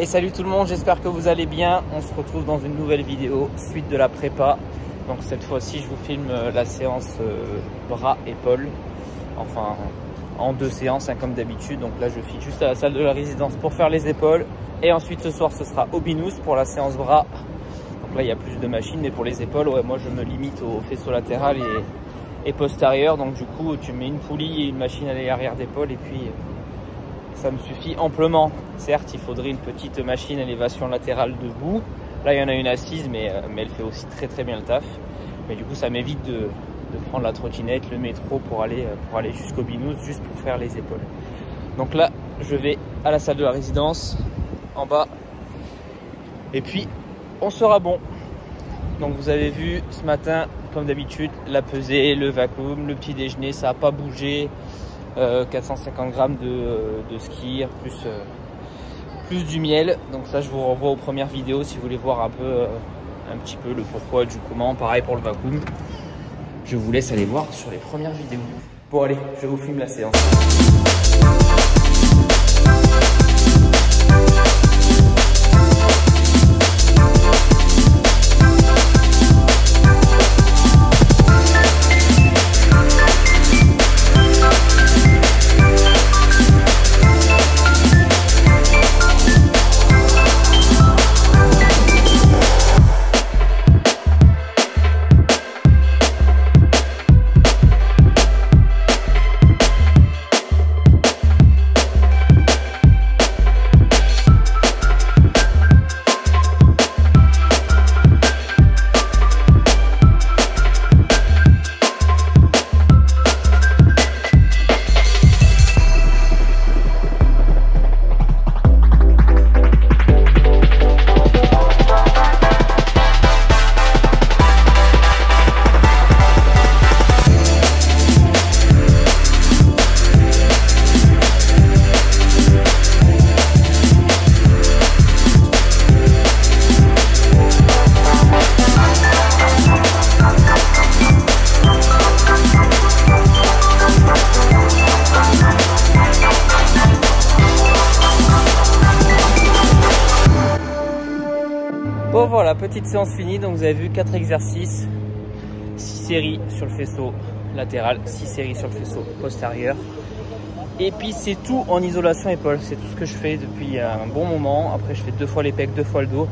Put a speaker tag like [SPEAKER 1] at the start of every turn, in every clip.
[SPEAKER 1] Et salut tout le monde, j'espère que vous allez bien. On se retrouve dans une nouvelle vidéo, suite de la prépa. Donc cette fois-ci, je vous filme la séance bras-épaules. Enfin, en deux séances, hein, comme d'habitude. Donc là, je file juste à la salle de la résidence pour faire les épaules. Et ensuite, ce soir, ce sera au binous pour la séance bras. Donc là, il y a plus de machines, mais pour les épaules, ouais, moi, je me limite au faisceau latéral et postérieur. Donc du coup, tu mets une poulie et une machine à l'arrière d'épaule et puis ça me suffit amplement. Certes, il faudrait une petite machine à élévation latérale debout. Là, il y en a une assise, mais elle fait aussi très bien le taf. Mais du coup, ça m'évite de prendre la trottinette, le métro pour aller jusqu'au binous, juste pour faire les épaules. Donc là, je vais à la salle de la résidence, en bas. Et puis, on sera bon. Donc vous avez vu ce matin, comme d'habitude, la pesée, le vacuum, le petit déjeuner, ça n'a pas bougé. 450 grammes de skier plus du miel. Donc ça, je vous renvoie aux premières vidéos si vous voulez voir un petit peu le pourquoi du comment. Pareil pour le vacuum. Je vous laisse aller voir sur les premières vidéos. Bon allez, je vous filme la séance. Bon voilà, petite séance finie, donc vous avez vu 4 exercices, 6 séries sur le faisceau latéral, 6 séries sur le faisceau postérieur. Et puis c'est tout en isolation épaule, c'est tout ce que je fais depuis un bon moment. Après je fais 2 fois les pecs, 2 fois le dos.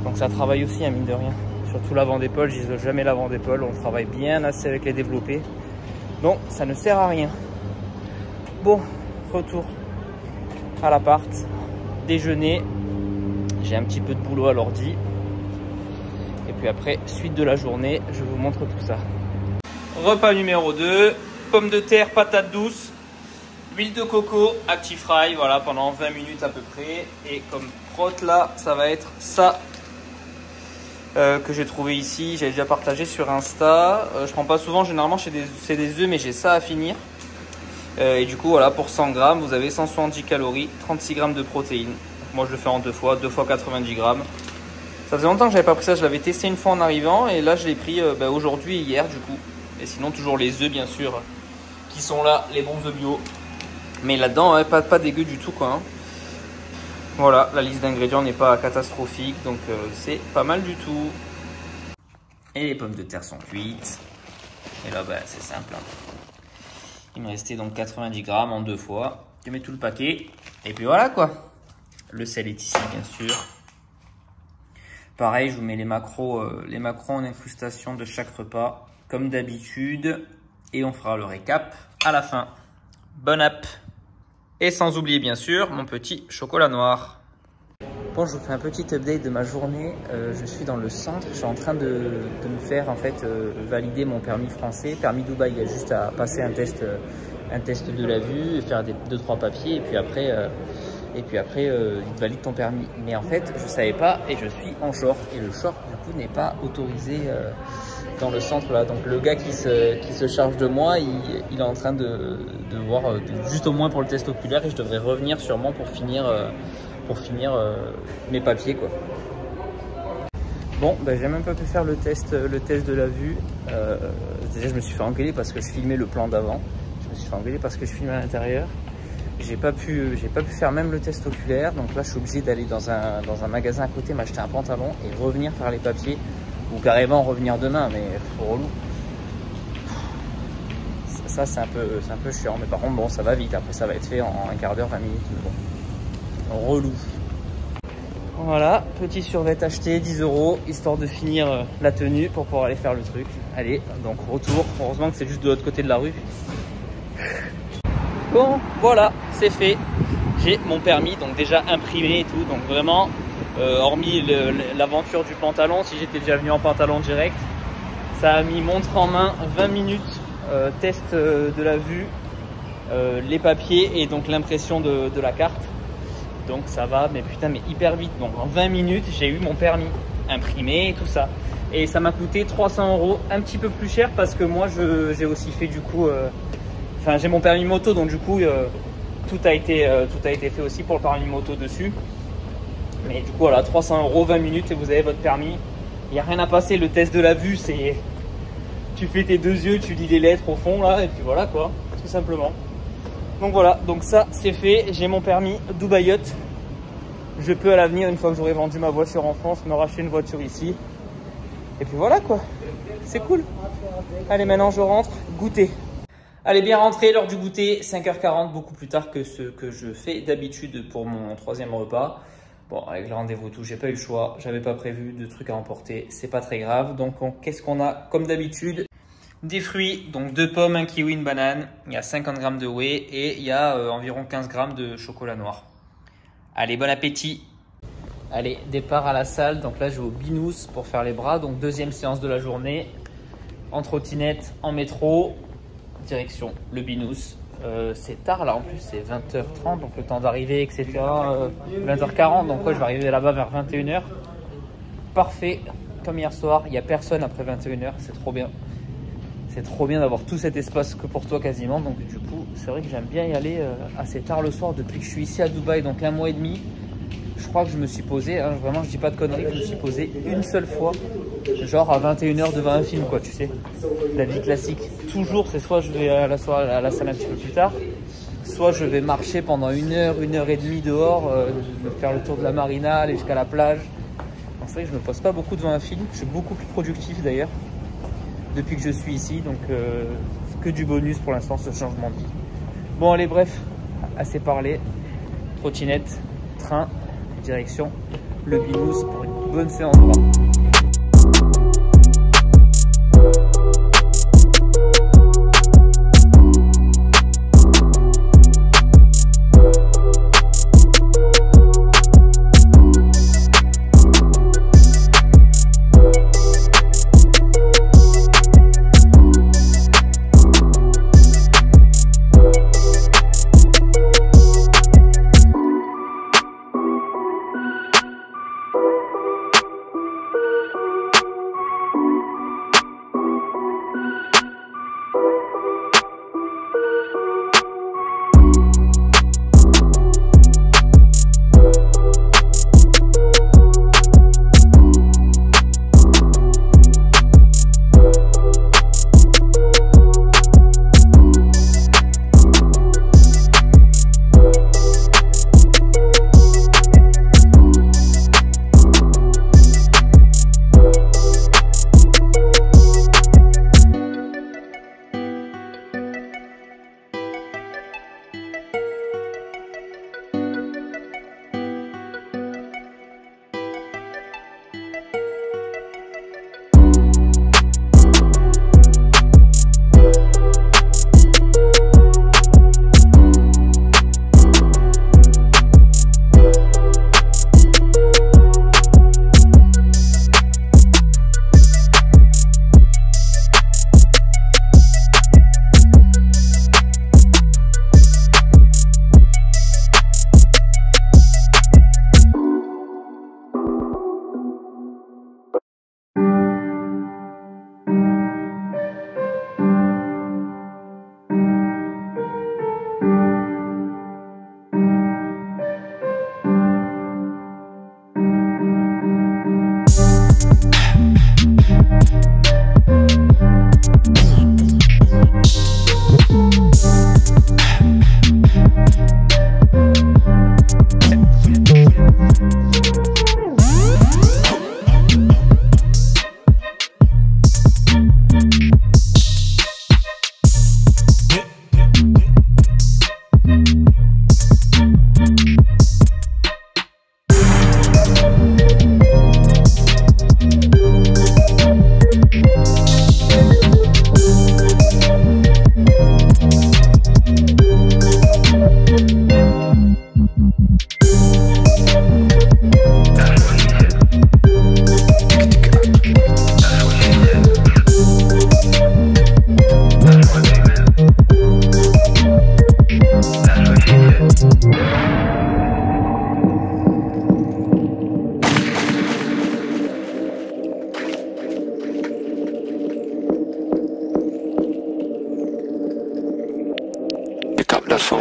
[SPEAKER 1] Donc ça travaille aussi, hein, mine de rien. Surtout l'avant d'épaule, j'isole jamais l'avant d'épaule, on travaille bien assez avec les développés. Donc ça ne sert à rien. Bon, retour à l'appart, déjeuner. J'ai un petit peu de boulot à l'ordi. Et puis après, suite de la journée, je vous montre tout ça. Repas numéro 2. Pommes de terre, patates douces, huile de coco, Actifry. Voilà, pendant 20 minutes à peu près. Et comme prot là, ça va être ça que j'ai trouvé ici. J'avais déjà partagé sur Insta. Je prends pas souvent, généralement c'est des œufs, mais j'ai ça à finir. Et du coup, voilà, pour 100 grammes, vous avez 170 calories, 36 grammes de protéines. Moi je le fais en 2 fois 90 grammes. Ça faisait longtemps que j'avais pas pris ça, je l'avais testé une fois en arrivant et là je l'ai pris aujourd'hui et hier du coup. Et sinon toujours les œufs bien sûr qui sont là, les bons œufs bio. Mais là-dedans ouais, pas dégueu du tout quoi. Hein. Voilà, la liste d'ingrédients n'est pas catastrophique donc c'est pas mal du tout. Et les pommes de terre sont cuites. Et là c'est simple. Hein. Il me restait donc 90 grammes en 2 fois. Je mets tout le paquet et puis voilà quoi. Le sel est ici, bien sûr. Pareil, je vous mets les macros en incrustation de chaque repas, comme d'habitude. Et on fera le récap à la fin. Bonne app! Et sans oublier, bien sûr, mon petit chocolat noir. Bon, je vous fais un petit update de ma journée. Je suis dans le centre. Je suis en train de me faire, en fait, valider mon permis français. Permis Dubaï, il y a juste à passer un test de la vue, faire 2-3 papiers. Et puis après... il te valide ton permis. Mais en fait, je ne savais pas et je suis en short. Et le short, du coup, n'est pas autorisé dans le centre là. Donc le gars qui se charge de moi, il est en train de voir juste au moins pour le test oculaire et je devrais revenir sûrement pour finir mes papiers quoi. Bon, j'ai même pas pu faire le test de la vue. Déjà, je me suis fait engueuler parce que je filmais le plan d'avant. Je me suis fait engueuler parce que je filmais à l'intérieur. j'ai pas pu faire même le test oculaire. Donc là, je suis obligé d'aller dans un magasin à côté, m'acheter un pantalon et revenir faire les papiers. Ou carrément revenir demain, mais relou. Ça, c'est un peu chiant. Mais par contre, bon, ça va vite. Après, ça va être fait en un quart d'heure, 20 minutes. Mais bon, relou. Voilà, petit survêt acheté, 10 €, histoire de finir la tenue pour pouvoir aller faire le truc. Allez, donc retour. Heureusement que c'est juste de l'autre côté de la rue. Bon, voilà, c'est fait. J'ai mon permis, donc déjà imprimé et tout. Donc vraiment, hormis l'aventure du pantalon, si j'étais déjà venu en pantalon direct, ça a mis montre en main 20 minutes. Test de la vue, les papiers et donc l'impression de la carte. Donc ça va, mais putain, mais hyper vite. Donc en 20 minutes, j'ai eu mon permis imprimé et tout ça. Et ça m'a coûté 300 €, un petit peu plus cher parce que moi j'ai aussi fait du coup, enfin j'ai mon permis moto, donc du coup tout a été fait aussi pour le permis moto dessus. Mais du coup voilà, 300 €, 20 minutes et vous avez votre permis. Il n'y a rien à passer. Le test de la vue, c'est tu fais tes deux yeux, tu lis les lettres au fond là et puis voilà quoi, tout simplement. Donc voilà, donc ça c'est fait, j'ai mon permis Dubaï Yacht. Je peux à l'avenir, une fois que j'aurai vendu ma voiture en France, me racheter une voiture ici. Et puis voilà quoi, c'est cool. Allez, maintenant je rentre goûter. Allez, bien rentré, l'heure du goûter, 5h40, beaucoup plus tard que ce que je fais d'habitude pour mon 3e repas. Bon, avec le rendez-vous tout, j'ai pas eu le choix, j'avais pas prévu de trucs à emporter, c'est pas très grave. Donc qu'est-ce qu'on a comme d'habitude? Des fruits, donc 2 pommes, 1 kiwi, une banane, il y a 50 g de whey et il y a environ 15 g de chocolat noir. Allez, bon appétit. Allez, départ à la salle, donc là je vais au Binous pour faire les bras, donc 2e séance de la journée, en trottinette, en métro, direction le Binous. C'est tard là, en plus c'est 20h30, donc le temps d'arriver, etc. 20h40, donc ouais, je vais arriver là-bas vers 21h. Parfait, comme hier soir, il n'y a personne après 21h, c'est trop bien. C'est trop bien d'avoir tout cet espace que pour toi quasiment. Donc du coup, c'est vrai que j'aime bien y aller assez tard le soir depuis que je suis ici à Dubaï, donc 1 mois et demi. Je crois que je me suis posé, hein, vraiment je dis pas de conneries, je me suis posé une seule fois, genre à 21h devant un film quoi, tu sais. La vie classique, toujours c'est soit je vais à la salle un petit peu plus tard, soit je vais marcher pendant 1 heure, 1h30 dehors, me faire le tour de la marina, aller jusqu'à la plage. Donc c'est vrai que je me pose pas beaucoup devant un film, je suis beaucoup plus productif d'ailleurs depuis que je suis ici, donc que du bonus pour l'instant ce changement de vie. Bon allez, bref, assez parlé, trottinette, train, direction le Binous pour une bonne séance de bras.
[SPEAKER 2] plafond.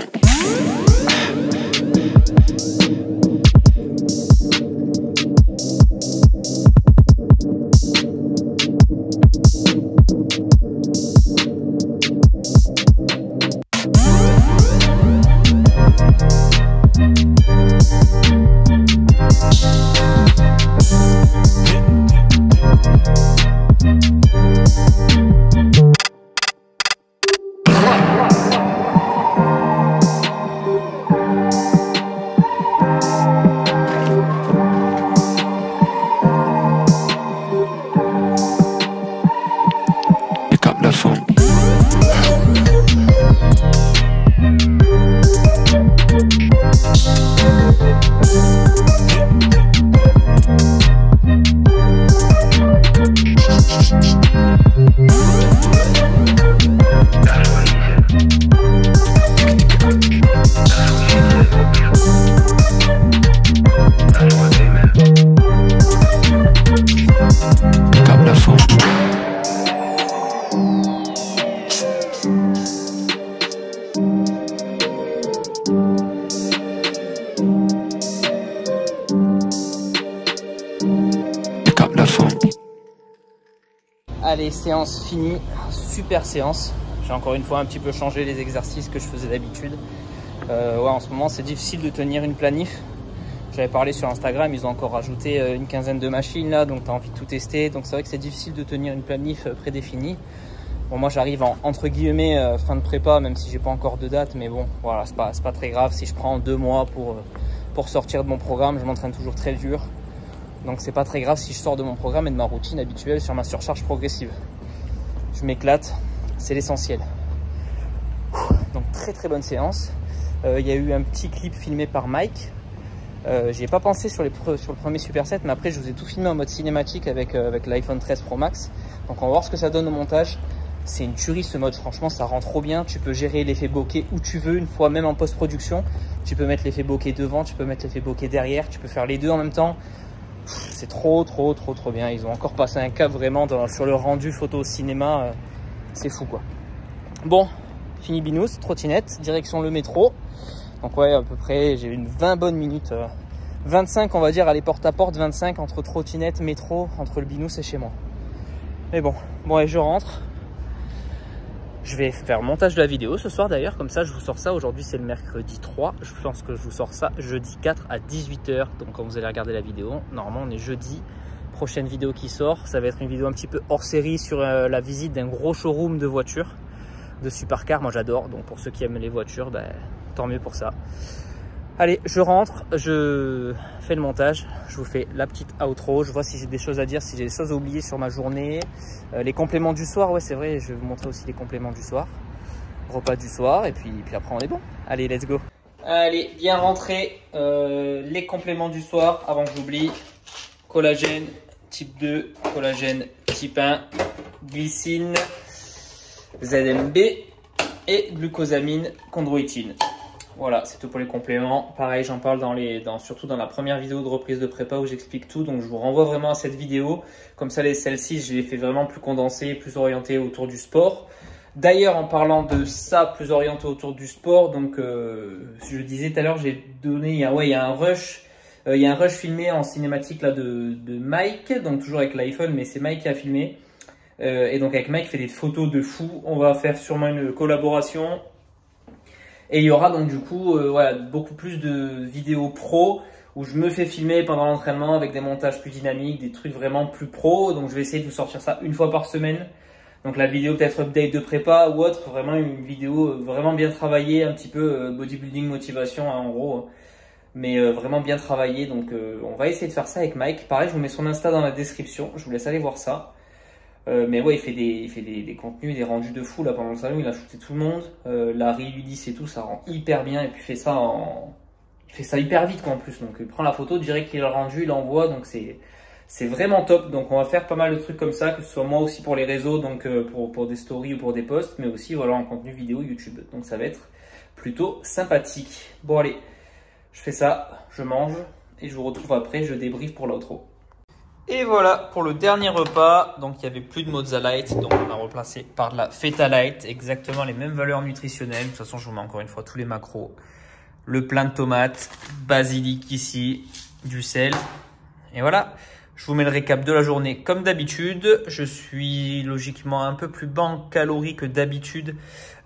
[SPEAKER 1] Allez, séance finie, super séance. J'ai encore une fois un petit peu changé les exercices que je faisais d'habitude. Ouais, en ce moment c'est difficile de tenir une planif. J'avais parlé sur Instagram, ils ont encore rajouté une quinzaine de machines là, donc tu as envie de tout tester. Donc c'est vrai que c'est difficile de tenir une planif prédéfinie. Bon, moi j'arrive en entre guillemets fin de prépa, même si j'ai pas encore de date, mais bon, voilà, c'est pas très grave. Si je prends 2 mois pour sortir de mon programme, je m'entraîne toujours très dur. Donc c'est pas très grave si je sors de mon programme et de ma routine habituelle sur ma surcharge progressive. Je m'éclate, c'est l'essentiel. Donc très bonne séance. Il y a eu un petit clip filmé par Mike. J'y ai pas pensé sur le premier superset, mais après je vous ai tout filmé en mode cinématique avec l'iPhone 13 Pro Max. Donc on va voir ce que ça donne au montage. C'est une tuerie ce mode, franchement ça rend trop bien. Tu peux gérer l'effet bokeh où tu veux, une fois même en post-production. Tu peux mettre l'effet bokeh devant, tu peux mettre l'effet bokeh derrière, tu peux faire les deux en même temps. C'est trop bien. Ils ont encore passé un cap vraiment sur le rendu photo au cinéma. C'est fou quoi. Bon, fini binous, trottinette, direction le métro. Donc ouais, à peu près j'ai une 20 bonnes minutes. 25 on va dire, aller porte à porte, 25 entre trottinette, métro, entre le binous et chez moi. Mais bon, et je rentre. Je vais faire le montage de la vidéo ce soir d'ailleurs, comme ça je vous sors ça. Aujourd'hui c'est le mercredi 3, je pense que je vous sors ça jeudi 4 à 18 h. Donc quand vous allez regarder la vidéo, normalement on est jeudi. Prochaine vidéo qui sort, ça va être une vidéo un petit peu hors série sur la visite d'un gros showroom de voitures, de supercars. Moi j'adore, donc pour ceux qui aiment les voitures, tant mieux pour ça. Allez, je rentre, je fais le montage, je vous fais la petite outro, je vois si j'ai des choses à dire, si j'ai des choses à oublier sur ma journée. Les compléments du soir, ouais c'est vrai, je vais vous montrer aussi les compléments du soir. Repas du soir, et puis après on est bon. Allez, let's go. Allez, bien rentré, les compléments du soir, avant que j'oublie. Collagène type 2, collagène type 1, glycine, ZMB et glucosamine, chondroïtine. Voilà, c'est tout pour les compléments. Pareil, j'en parle surtout dans la première vidéo de reprise de prépa où j'explique tout. Donc, je vous renvoie vraiment à cette vidéo. Comme ça, celle-ci, je l'ai fait vraiment plus condensée, plus orientée autour du sport. D'ailleurs, en parlant de ça, plus orienté autour du sport, donc, je le disais tout à l'heure, j'ai donné, il y a un rush. Il y a un rush filmé en cinématique là de Mike, donc toujours avec l'iPhone, mais c'est Mike qui a filmé. Et donc, avec Mike, il fait des photos de fou. On va faire sûrement une collaboration. Et il y aura donc du coup voilà, beaucoup plus de vidéos pro où je me fais filmer pendant l'entraînement avec des montages plus dynamiques, des trucs vraiment plus pro. Donc je vais essayer de vous sortir ça une fois par semaine. Donc la vidéo peut-être update de prépa ou autre, vraiment une vidéo vraiment bien travaillée, un petit peu bodybuilding motivation hein, en gros. Mais vraiment bien travaillée. Donc on va essayer de faire ça avec Mike. Pareil, je vous mets son Insta dans la description, je vous laisse aller voir ça. Mais ouais, il fait des contenus, des rendus de fou là pendant le salon, il a shooté tout le monde. Larry, Ulysse et tout, ça rend hyper bien et puis il fait ça hyper vite quoi en plus. Donc il prend la photo, direct qu'il a le rendu, il envoie, donc c'est vraiment top. Donc on va faire pas mal de trucs comme ça, que ce soit moi aussi pour les réseaux, donc pour des stories ou pour des posts, mais aussi voilà en contenu vidéo YouTube. Donc ça va être plutôt sympathique. Bon allez, je fais ça, je mange et je vous retrouve après, je débriefe pour l'outro. Et voilà pour le dernier repas. Donc il n'y avait plus de mozza light, donc on a remplacé par de la feta light. Exactement les mêmes valeurs nutritionnelles. De toute façon, je vous mets encore une fois tous les macros. Le plein de tomates, basilic ici, du sel. Et voilà, je vous mets le récap de la journée comme d'habitude. Je suis logiquement un peu plus bas en calories que d'habitude.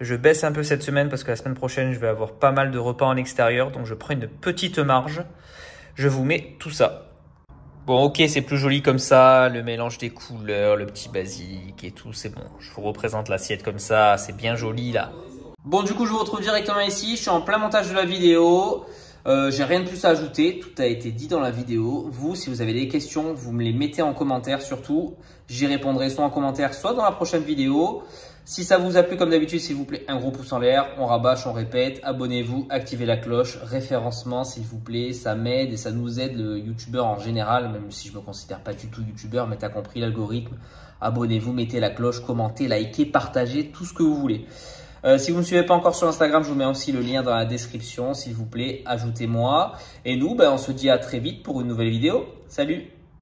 [SPEAKER 1] Je baisse un peu cette semaine parce que la semaine prochaine, je vais avoir pas mal de repas en extérieur. Donc je prends une petite marge. Je vous mets tout ça. Bon, ok, c'est plus joli comme ça, le mélange des couleurs, le petit basilic et tout, c'est bon. Je vous représente l'assiette comme ça, c'est bien joli là. Bon, du coup, je vous retrouve directement ici. Je suis en plein montage de la vidéo. J'ai rien de plus à ajouter. Tout a été dit dans la vidéo. Vous, si vous avez des questions, vous me les mettez en commentaire surtout. J'y répondrai soit en commentaire, soit dans la prochaine vidéo. Si ça vous a plu, comme d'habitude, s'il vous plaît, un gros pouce en l'air. On rabâche, on répète. Abonnez-vous, activez la cloche, référencement, s'il vous plaît. Ça m'aide et ça nous aide, le youtubeur en général, même si je me considère pas du tout youtubeur, mais tu as compris l'algorithme. Abonnez-vous, mettez la cloche, commentez, likez, partagez, tout ce que vous voulez. Si vous ne me suivez pas encore sur Instagram, je vous mets aussi le lien dans la description. S'il vous plaît, ajoutez-moi. Et nous, on se dit à très vite pour une nouvelle vidéo. Salut!